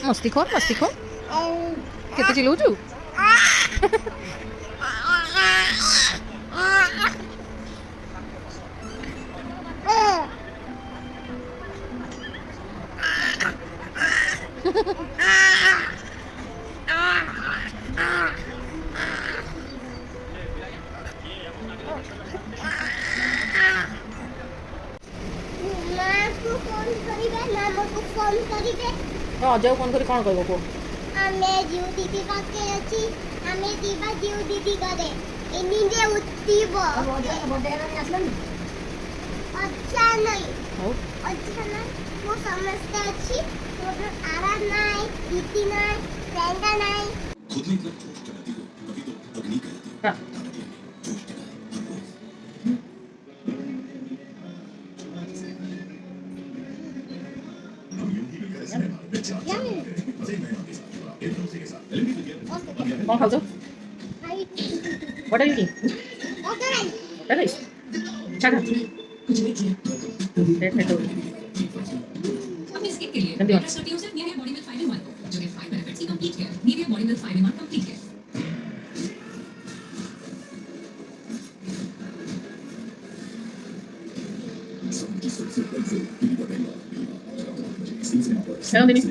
મસ્તીખોર કેତେ ચીલું Ajay phone କରି କ'ଣ କହିବ କୁହ? ଆମେ ଜିଉ ଦିଦି ପାଖେ ଅଛି, ଆମେ ଯିବା ଜିଉ ଦିଦି ଘରେ। ଏନି ଯେ ଉଠିବ ଅଚ୍ଛା ନାହିଁ ମୁଁ ସମସ୍ତେ ଅଛି, ମୋର ଆରା ନାହିଁ, ଦିଦି ନାହିଁ, ଫ୍ରେଣ୍ଡ ନାହିଁ। କ'ଣ ଖାଉଛ? What are you eating? Rice. Chaga. अपने स्किन के लिए extra user Nivea body milk 5 in 1 को जो कि 5 बेनिफिट्स की complete care. Nivea body milk 5 in 1 complete care. Sekarang ini.